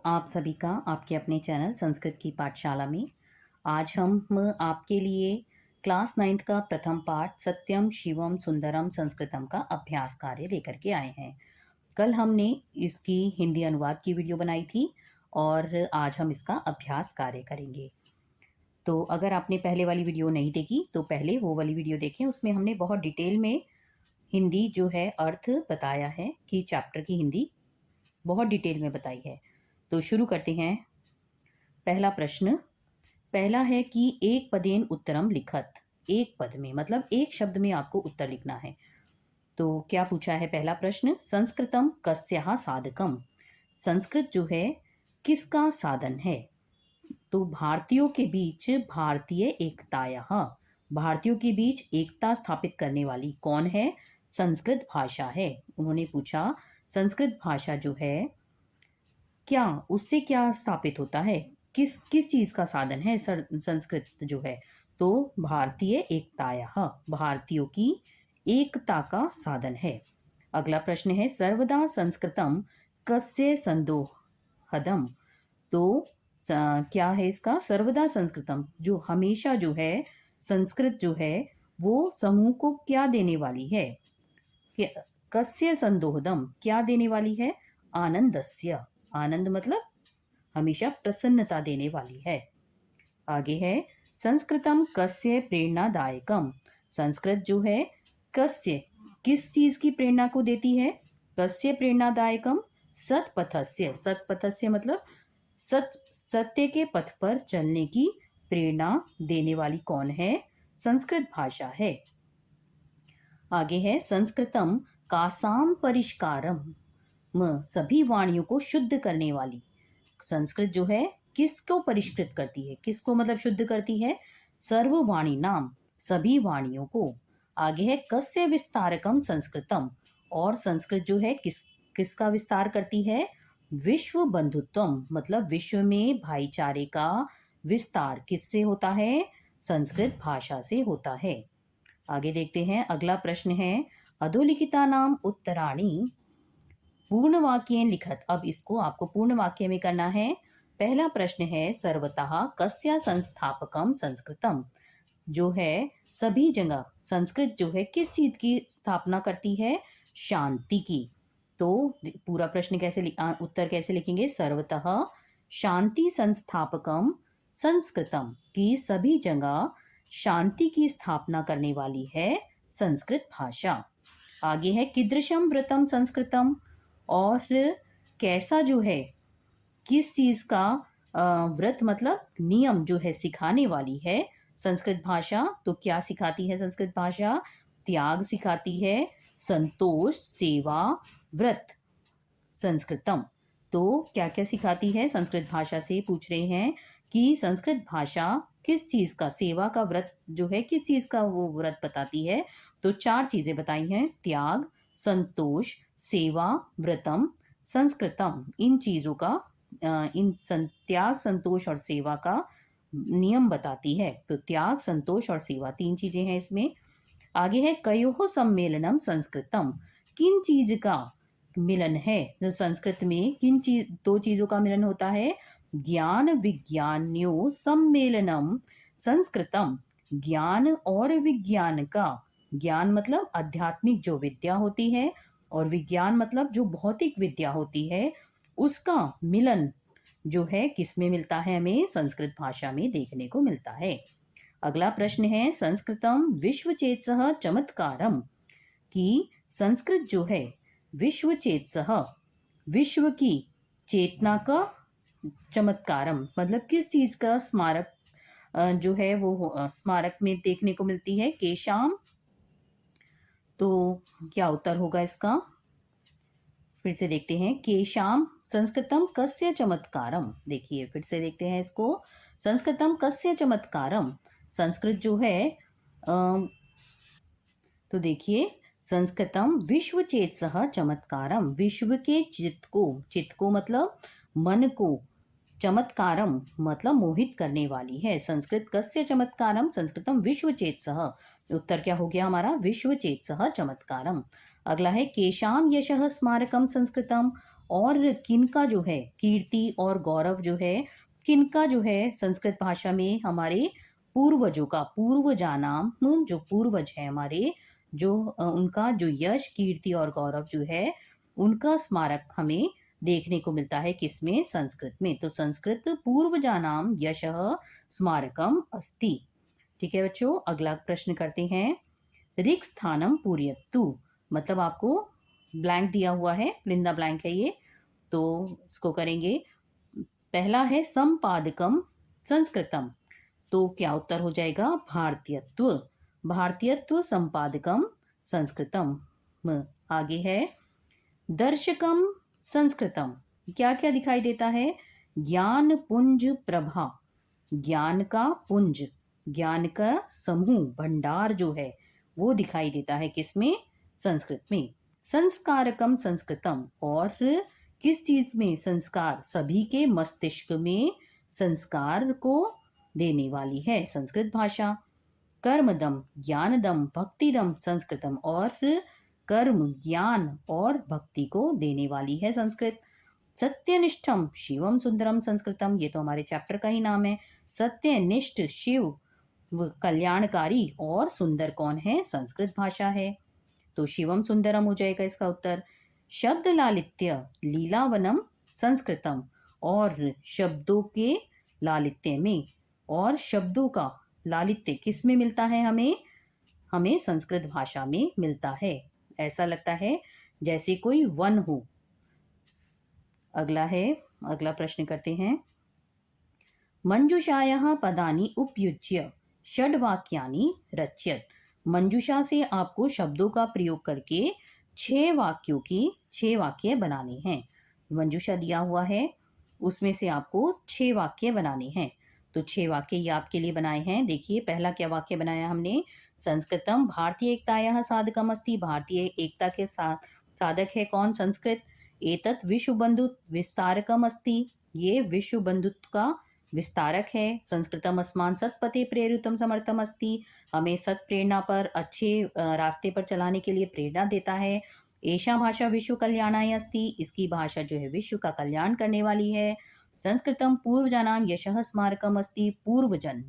आप सभी का आपके अपने चैनल संस्कृत की पाठशाला में आज हम आपके लिए क्लास 9th का प्रथम पाठ सत्यम शिवम सुंदरम संस्कृतम का अभ्यास कार्य लेकर के आए हैं। कल हमने इसकी हिंदी अनुवाद की वीडियो बनाई थी और आज हम इसका अभ्यास कार्य करेंगे। तो अगर आपने पहले वाली वीडियो नहीं देखी तो पहले वो वाली वीडियो देखें, उसमें हमने बहुत डिटेल में हिंदी जो है अर्थ बताया है कि चैप्टर की हिंदी बहुत डिटेल में बताई है। तो शुरू करते हैं। पहला प्रश्न पहला है कि एक पदेन उत्तरम लिखत। एक पद में मतलब एक शब्द में आपको उत्तर लिखना है। तो क्या पूछा है पहला प्रश्न, संस्कृतम कस्याः साधकम। संस्कृत जो है किसका साधन है। तो भारतीयों के बीच भारतीय एकतायाः, भारतीयों के बीच एकता स्थापित करने वाली कौन है, संस्कृत भाषा है। उन्होंने पूछा संस्कृत भाषा जो है क्या उससे क्या स्थापित होता है, किस किस चीज का साधन है संस्कृत जो है। तो भारतीय एकतायाः, भारतीयों की एकता का साधन है। अगला प्रश्न है सर्वदा संस्कृतम कस्य संदोहदम। तो क्या है इसका, सर्वदा संस्कृतम जो हमेशा जो है, संस्कृत जो है वो समूह को क्या देने वाली है। कस्य संदोहदम क्या देने वाली है, आनंदस्य। आनंद मतलब हमेशा प्रसन्नता देने वाली है। आगे है संस्कृतम कस्य प्रेरणादायकम। संस्कृत जो है कस्य किस चीज की प्रेरणा को देती है, कस्य प्रेरणादायकम, सतपथस्य। सतपथस्य मतलब सत्य के पथ पर चलने की प्रेरणा देने वाली कौन है, संस्कृत भाषा है। आगे है संस्कृतम कासाम परिष्कारम, सभी वाणियों को शुद्ध करने वाली। संस्कृत जो है किसको परिष्कृत करती है, किसको मतलब शुद्ध करती है, सर्ववाणी नाम सभी वाणियों को। आगे है कस्य विस्तारकम संस्कृतम, और संस्कृत जो है किसका विस्तार करती है, विश्व बंधुत्वम मतलब विश्व में भाईचारे का विस्तार किससे होता है, संस्कृत भाषा से होता है। आगे देखते हैं अगला प्रश्न है अधोलिखिता नाम उत्तराणी पूर्ण वाक्य लिखत। अब इसको आपको पूर्ण वाक्य में करना है। पहला प्रश्न है सर्वतः कस्य संस्थापकम संस्कृतम, जो है सभी जगह संस्कृत जो है किस चीज की स्थापना करती है, शांति की। तो पूरा प्रश्न उत्तर कैसे लिखेंगे, सर्वतः शांति संस्थापकम संस्कृतम की सभी जगह शांति की स्थापना करने वाली है संस्कृत भाषा। आगे है कीदृशम व्रतम संस्कृतम, और कैसा जो है किस चीज का व्रत मतलब नियम जो है सिखाने वाली है संस्कृत भाषा। तो क्या सिखाती है संस्कृत भाषा, त्याग सिखाती है, संतोष, सेवा, व्रत संस्कृतम। तो क्या क्या सिखाती है संस्कृत भाषा से पूछ रहे हैं कि संस्कृत भाषा किस चीज का, सेवा का व्रत जो है किस चीज का वो व्रत बताती है। तो 4 चीजें बताई हैं, त्याग, संतोष, सेवा, व्रतम, संस्कृतम। इन चीजों का त्याग, संतोष और सेवा का नियम बताती है। तो त्याग, संतोष और सेवा 3 चीजें हैं इसमें। आगे है कयोः सम्मेलनम संस्कृतम, किन चीज का मिलन है, जो संस्कृत में दो चीजों का मिलन होता है, ज्ञान विज्ञान्यो सम्मेलनम संस्कृतम। ज्ञान और विज्ञान का, ज्ञान मतलब आध्यात्मिक जो विद्या होती है और विज्ञान मतलब जो भौतिक विद्या होती है, उसका मिलन जो है किसमें मिलता है, हमें संस्कृत भाषा में देखने को मिलता है। अगला प्रश्न है संस्कृतम विश्वचेतसः चमत्कारम, कि संस्कृत जो है विश्वचेतसः विश्व की चेतना का चमत्कारम मतलब किस चीज का स्मारक जो है वो स्मारक में देखने को मिलती है, केशाम। तो क्या उत्तर होगा इसका, फिर से देखते हैं, केशाम संस्कृतम कस्य चमत्कारम। देखिए फिर से देखते हैं इसको, संस्कृतम कस्य चमत्कारम, संस्कृत जो है तो देखिए संस्कृतम विश्व चेतसः चमत्कारम, विश्व के चित्त को मतलब मन को, चमत्कारम मतलब मोहित करने वाली है। संस्कृत कस्य चमत्कारम, संस्कृतम विश्व चेतसः। उत्तर क्या हो गया हमारा, विश्व चेतसः चमत्कारम। अगला है केशाम यशः स्मारकम संस्कृतम, और किनका जो है कीर्ति और गौरव जो है, किनका जो है संस्कृत भाषा में हमारे पूर्वजों का, पूर्वजानाम, जो पूर्वज है हमारे, जो उनका जो यश, कीर्ति और गौरव जो है, उनका स्मारक हमें देखने को मिलता है किसमें? संस्कृत में। तो संस्कृत पूर्वजानाम यशः स्मारकम अस्ति। ठीक है बच्चों, अगला प्रश्न करते हैं। ऋक् स्थानम पूरयतु, मतलब आपको ब्लैंक दिया हुआ है, वृंदा ब्लैंक है ये, तो इसको करेंगे। पहला है संपादकम संस्कृतम, तो क्या उत्तर हो जाएगा? भारतीयत्व, भारतीयत्व संपादकम संस्कृतम। आगे है दर्शकम संस्कृतम, क्या क्या दिखाई देता है? ज्ञान पुंज प्रभा, ज्ञान का पुंज, ज्ञान का समूह, भंडार जो है वो दिखाई देता है किसमें? संस्कृत में। संस्कारकम संस्कृतम, और किस चीज में संस्कार? सभी के मस्तिष्क में संस्कार को देने वाली है संस्कृत भाषा। कर्मदम ज्ञानदम भक्तिदम संस्कृतम, और कर्म, ज्ञान और भक्ति को देने वाली है संस्कृत। सत्यनिष्ठम शिवम सुंदरम संस्कृतम, ये तो हमारे चैप्टर का ही नाम है। सत्यनिष्ठ, शिव, कल्याणकारी और सुंदर कौन है? संस्कृत भाषा है। तो शिवम सुंदरम हो जाएगा इसका उत्तर। शब्द लालित्य लीलावनम संस्कृतम, और शब्दों के लालित्य में, और शब्दों का लालित्य किस में मिलता है? हमें हमें संस्कृत भाषा में मिलता है। ऐसा लगता है जैसे कोई वन हो। अगला प्रश्न करते हैं। मंजूषायाः पदानि उपयुज्य षड्वाक्यानि रच्यत, मंजूषा से आपको शब्दों का प्रयोग करके 6 वाक्य बनाने हैं। मंजूषा दिया हुआ है, उसमें से आपको 6 वाक्य बनाने हैं। तो 6 वाक्य ये आपके लिए बनाए हैं। देखिए पहला क्या वाक्य बनाया हमने? संस्कृतम भारतीय एकतायाः साधकम अस्ति, भारतीय एकता के साधक है कौन? संस्कृत। एतत् विश्व बंधुत्व विस्तारकम अस्ति, ये विश्व बंधुत्व का विस्तारक है। संस्कृतम अस्मान् सत्पथे प्रेरितम समर्थम अस्ति, हमें सत प्रेरणा पर, अच्छे रास्ते पर चलाने के लिए प्रेरणा देता है। एषा भाषा विश्व कल्याणाय अस्ति, इसकी भाषा जो है विश्व का कल्याण करने वाली है। संस्कृतम पूर्वजानां यशः स्मारकम अस्ति, पूर्वजन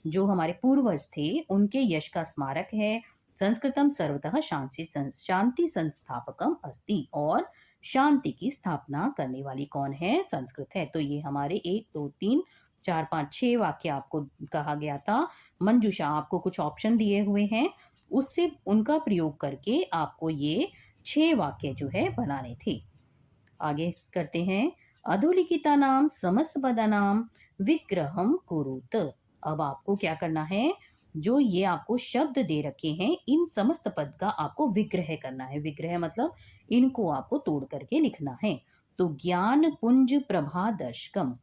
जो हमारे पूर्वज थे उनके यश का स्मारक है। संस्कृतम सर्वतः शांति संस्थापकम अस्ति, और शांति की स्थापना करने वाली कौन है? संस्कृत है। तो ये हमारे 1 2 3 4 5 6 वाक्य आपको कहा गया था। मंजूषा आपको कुछ ऑप्शन दिए हुए हैं, उससे उनका प्रयोग करके आपको ये 6 वाक्य जो है बनाने थे। आगे करते हैं। अधोलिखिता नाम समस्त पदानाम विग्रहम कुरुत, अब आपको क्या करना है? जो ये आपको शब्द दे रखे हैं, इन समस्त पद का आपको विग्रह करना है। विग्रह मतलब इनको आपको तोड़ करके लिखना है। तो ज्ञान पुंज प्रभा दर्शकम,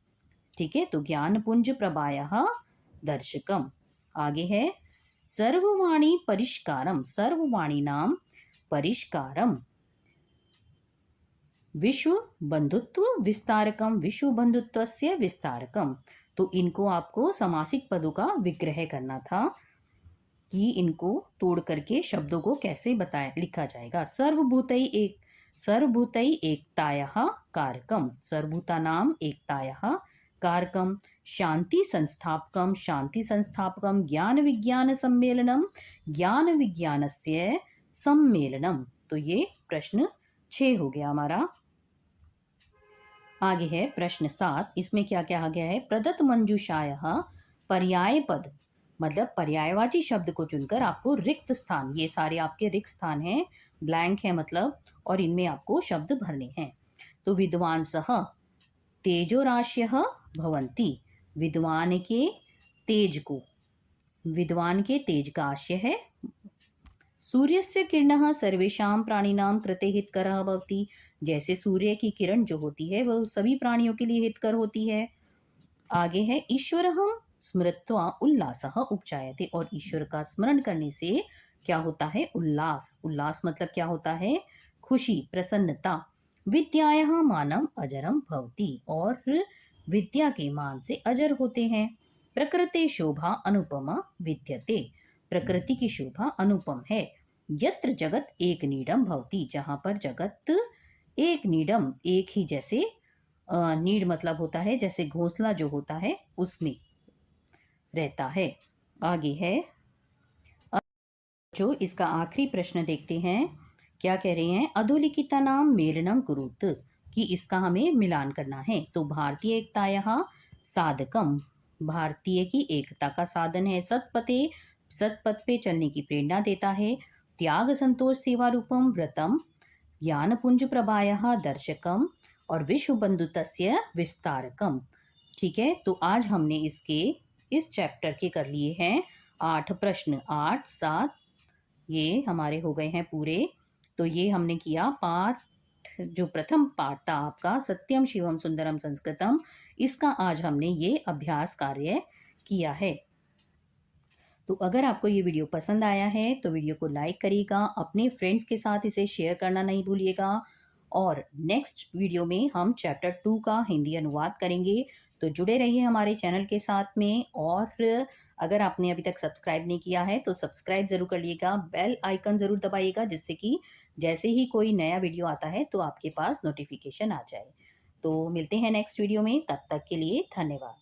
ठीक है, तो ज्ञान पुंज प्रभायः दर्शकम। आगे है सर्ववाणी परिष्कारम, सर्ववाणी नाम परिष्कारम, विश्व बंधुत्व विस्तारकम, विश्व बंधुत्वस्य विस्तारकम। तो इनको आपको समासिक पदों का विग्रह करना था कि इनको तोड़ करके शब्दों को कैसे लिखा जाएगा। सर्वभूतै एकतायाः कारकम, सर्वभूतानाम एकतायाः कारकम। शांति संस्थापकम, शांति संस्थापकम। ज्ञान विज्ञान सम्मेलनम, ज्ञान विज्ञानस्य सम्मेलनम। तो ये प्रश्न 6 हो गया हमारा। आगे है प्रश्न 7, इसमें क्या कहा गया है? प्रदत्त मंजूषायाः पर्याय पद, मतलब पर्यायवाची शब्द को चुनकर आपको रिक्त स्थान, ये सारे आपके रिक्त स्थान हैं, ब्लैंक है मतलब, और इनमें आपको शब्द भरने हैं। तो विद्वांसः तेजोराश्यः भवन्ति, विद्वान के तेज को, विद्वान के तेज का आशय है। सूर्यस्य किरणः सर्वेषां प्राणिनां कृते हितकरः भवति, जैसे सूर्य की किरण जो होती है वह सभी प्राणियों के लिए हितकर होती है। आगे है ईश्वरः स्मृत्वा उल्लासः उपजायते, और ईश्वर का स्मरण करने से क्या होता है? उल्लास। उल्लास मतलब क्या होता है? खुशी, प्रसन्नता। विद्यायाः मानम अजरम भवति, और विद्या के मान से अजर होते हैं। प्रकृते शोभा अनुपमा विद्यते, प्रकृति की शोभा अनुपम है। यत्र जगत एक नीडम भवति, जहाँ पर जगत एक नीडम एक ही जैसे, नीड मतलब होता है जैसे घोंसला जो होता है उसमें रहता है। आगे है जो इसका आखिरी प्रश्न देखते हैं। क्या कह रहे हैं? अधोलिखितानां मेलनं कुरुत, कि इसका हमें मिलान करना है। तो भारतीय एकतायाः साधकम, भारतीय की एकता का साधन है। सतपथे, सतपथ पे चलने की प्रेरणा देता है। त्याग संतोष सेवा रूपम व्रतम, ज्ञानपुंज प्रभायः दर्शकम, और विश्व बंधुतस्य विस्तारकम। ठीक है, तो आज हमने इसके इस चैप्टर के कर लिए हैं 8 प्रश्न। 8, 7 ये हमारे हो गए हैं पूरे। तो ये हमने किया पाठ, जो प्रथम पाठ था आपका सत्यम शिवम सुंदरम संस्कृतम, इसका आज हमने ये अभ्यास कार्य किया है। तो अगर आपको ये वीडियो पसंद आया है तो वीडियो को लाइक करिएगा, अपने फ्रेंड्स के साथ इसे शेयर करना नहीं भूलिएगा। और नेक्स्ट वीडियो में हम चैप्टर 2 का हिंदी अनुवाद करेंगे। तो जुड़े रहिए हमारे चैनल के साथ में। और अगर आपने अभी तक सब्सक्राइब नहीं किया है तो सब्सक्राइब जरूर कर लीजिएगा, बेल आइकन जरूर दबाइएगा, जिससे कि जैसे ही कोई नया वीडियो आता है तो आपके पास नोटिफिकेशन आ जाए। तो मिलते हैं नेक्स्ट वीडियो में, तब तक के लिए धन्यवाद।